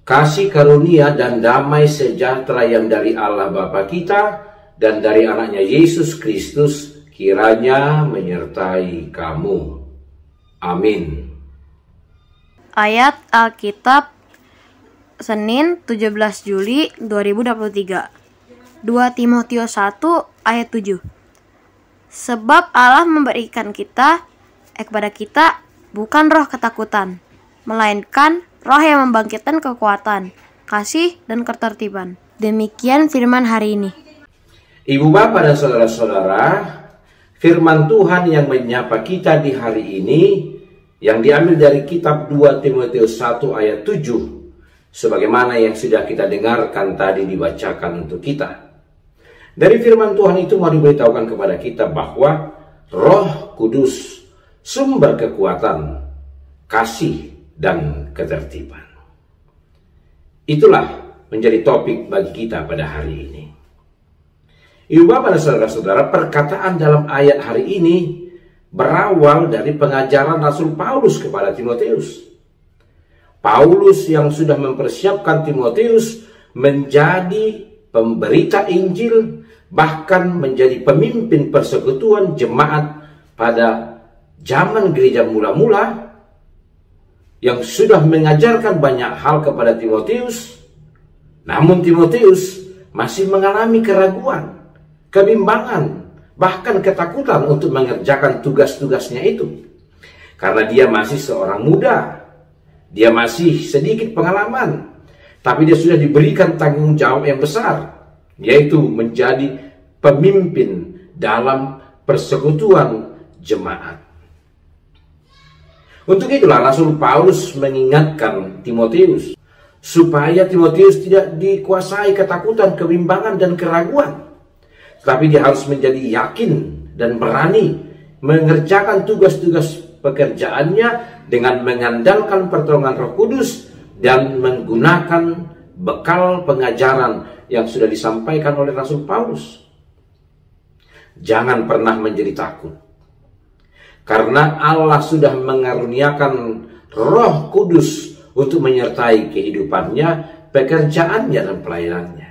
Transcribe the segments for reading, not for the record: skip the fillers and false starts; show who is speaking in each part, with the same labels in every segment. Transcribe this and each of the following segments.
Speaker 1: Kasih karunia dan damai sejahtera yang dari Allah Bapa kita dan dari anaknya Yesus Kristus kiranya menyertai kamu. Amin.
Speaker 2: Ayat Alkitab Senin 17 Juli 2023. 2 Timotius 1 ayat 7. Sebab Allah memberikan kepada kita bukan roh ketakutan, melainkan roh yang membangkitkan kekuatan, kasih, dan ketertiban. Demikian firman hari ini.
Speaker 1: Ibu bapak dan saudara-saudara, firman Tuhan yang menyapa kita di hari ini, yang diambil dari kitab 2 Timotius 1 ayat 7, sebagaimana yang sudah kita dengarkan tadi dibacakan untuk kita. Dari firman Tuhan itu mau diberitahukan kepada kita bahwa Roh Kudus, sumber kekuatan, kasih, dan ketertiban. Itulah menjadi topik bagi kita pada hari ini. Ibu bapak dan saudara-saudara, perkataan dalam ayat hari ini berawal dari pengajaran Rasul Paulus kepada Timotius. Paulus yang sudah mempersiapkan Timotius menjadi pemberita Injil, bahkan menjadi pemimpin persekutuan jemaat pada zaman gereja mula-mula, yang sudah mengajarkan banyak hal kepada Timotius. Namun Timotius masih mengalami keraguan, kebimbangan, bahkan ketakutan untuk mengerjakan tugas-tugasnya itu. Karena dia masih seorang muda, dia masih sedikit pengalaman, tapi dia sudah diberikan tanggung jawab yang besar, yaitu menjadi pemimpin dalam persekutuan jemaat. Untuk itulah Rasul Paulus mengingatkan Timotius supaya Timotius tidak dikuasai ketakutan, kebimbangan, dan keraguan. Tapi dia harus menjadi yakin dan berani mengerjakan tugas-tugas pekerjaannya dengan mengandalkan pertolongan Roh Kudus dan menggunakan bekal pengajaran yang sudah disampaikan oleh Rasul Paulus. Jangan pernah menjadi takut. Karena Allah sudah mengaruniakan Roh Kudus untuk menyertai kehidupannya, pekerjaannya, dan pelayanannya.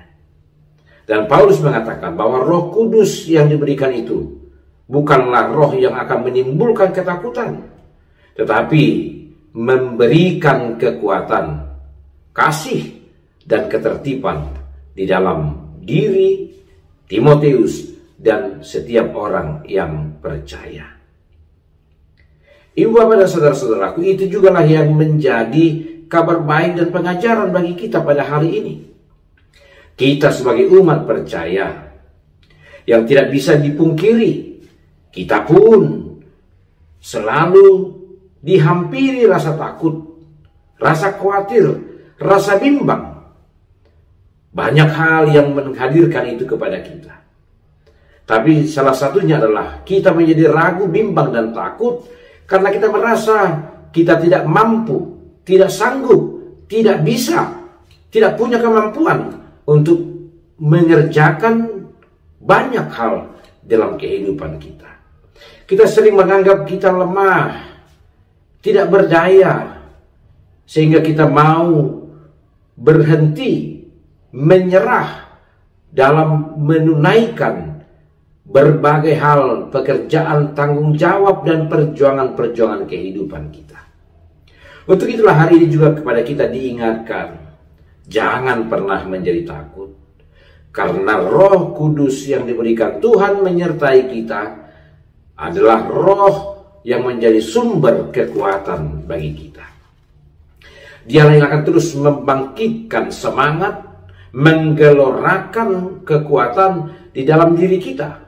Speaker 1: Dan Paulus mengatakan bahwa Roh Kudus yang diberikan itu bukanlah roh yang akan menimbulkan ketakutan, tetapi memberikan kekuatan, kasih, dan ketertiban di dalam diri Timotius dan setiap orang yang percaya. Ibu bapak dan saudara-saudaraku, itu jugalah yang menjadi kabar baik dan pengajaran bagi kita pada hari ini. Kita sebagai umat percaya yang tidak bisa dipungkiri, kita pun selalu dihampiri rasa takut, rasa khawatir, rasa bimbang. Banyak hal yang menghadirkan itu kepada kita. Tapi salah satunya adalah kita menjadi ragu, bimbang, dan takut karena kita merasa kita tidak mampu, tidak sanggup, tidak bisa, tidak punya kemampuan untuk mengerjakan banyak hal dalam kehidupan kita. Kita sering menganggap kita lemah, tidak berdaya, sehingga kita mau berhenti, menyerah dalam menunaikan berbagai hal, pekerjaan, tanggung jawab, dan perjuangan-perjuangan kehidupan kita. Untuk itulah hari ini juga kepada kita diingatkan, jangan pernah menjadi takut, karena Roh Kudus yang diberikan Tuhan menyertai kita adalah roh yang menjadi sumber kekuatan bagi kita. Dialah yang akan terus membangkitkan semangat, menggelorakan kekuatan di dalam diri kita.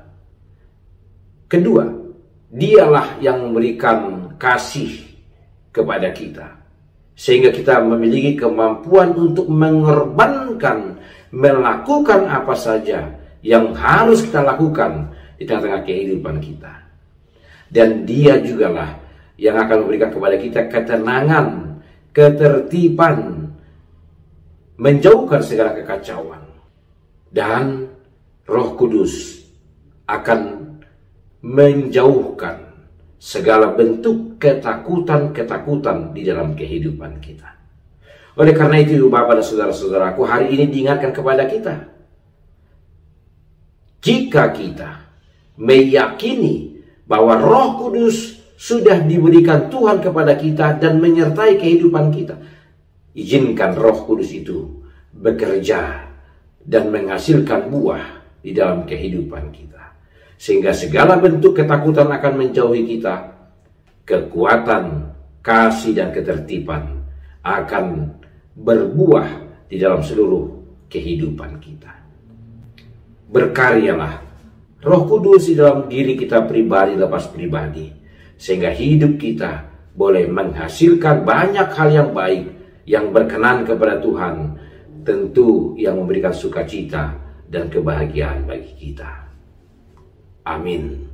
Speaker 1: Kedua, dialah yang memberikan kasih kepada kita, sehingga kita memiliki kemampuan untuk mengorbankan, melakukan apa saja yang harus kita lakukan di tengah-tengah kehidupan kita. Dan dia jugalah yang akan memberikan kepada kita ketenangan, ketertiban, menjauhkan segala kekacauan. Dan Roh Kudus akan menjauhkan segala bentuk ketakutan-ketakutan di dalam kehidupan kita. Oleh karena itu, Bapak dan saudara-saudaraku, hari ini diingatkan kepada kita, jika kita meyakini bahwa Roh Kudus sudah diberikan Tuhan kepada kita dan menyertai kehidupan kita, izinkan Roh Kudus itu bekerja dan menghasilkan buah di dalam kehidupan kita, sehingga segala bentuk ketakutan akan menjauhi kita. Kekuatan, kasih, dan ketertiban akan berbuah di dalam seluruh kehidupan kita. Berkaryalah Roh Kudus di dalam diri kita pribadi lepas pribadi, sehingga hidup kita boleh menghasilkan banyak hal yang baik, yang berkenan kepada Tuhan, tentu yang memberikan sukacita dan kebahagiaan bagi kita. Amin.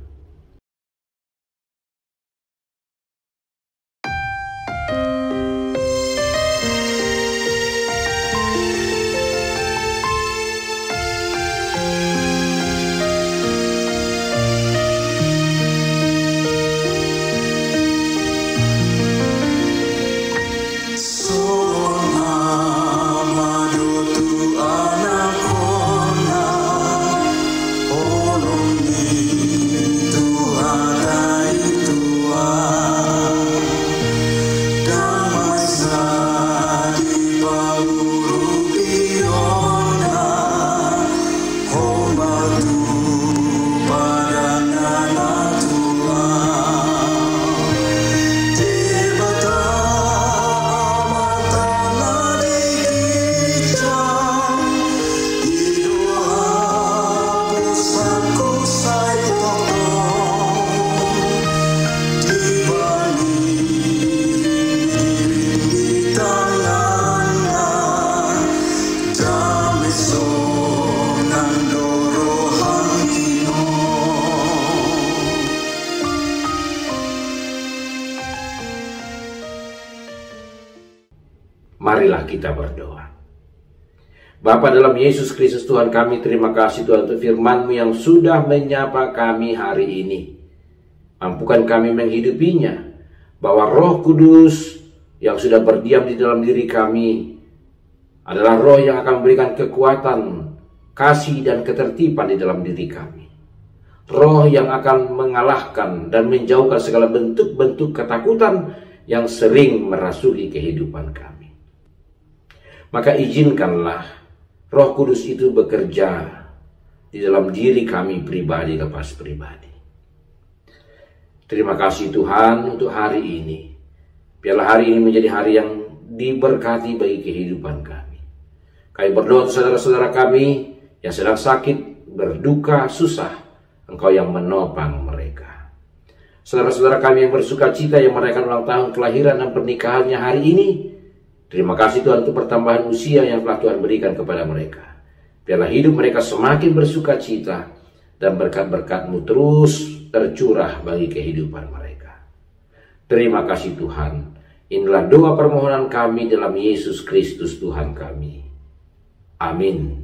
Speaker 1: Marilah kita berdoa. Bapa dalam Yesus Kristus Tuhan kami, terima kasih Tuhan untuk firman-Mu yang sudah menyapa kami hari ini. Mampukan kami menghidupinya, bahwa Roh Kudus yang sudah berdiam di dalam diri kami adalah roh yang akan memberikan kekuatan, kasih, dan ketertiban di dalam diri kami. Roh yang akan mengalahkan dan menjauhkan segala bentuk-bentuk ketakutan yang sering merasuki kehidupan kami. Maka izinkanlah Roh Kudus itu bekerja di dalam diri kami pribadi lepas pribadi. Terima kasih Tuhan untuk hari ini. Biarlah hari ini menjadi hari yang diberkati bagi kehidupan kami. Kami berdoa untuk saudara-saudara kami yang sedang sakit, berduka, susah. Engkau yang menopang mereka. Saudara-saudara kami yang bersuka cita yang merayakan ulang tahun kelahiran dan pernikahannya hari ini, terima kasih Tuhan untuk pertambahan usia yang telah Tuhan berikan kepada mereka. Biarlah hidup mereka semakin bersuka cita dan berkat-berkat-Mu terus tercurah bagi kehidupan mereka. Terima kasih Tuhan. Inilah doa permohonan kami dalam Yesus Kristus Tuhan kami. Amin.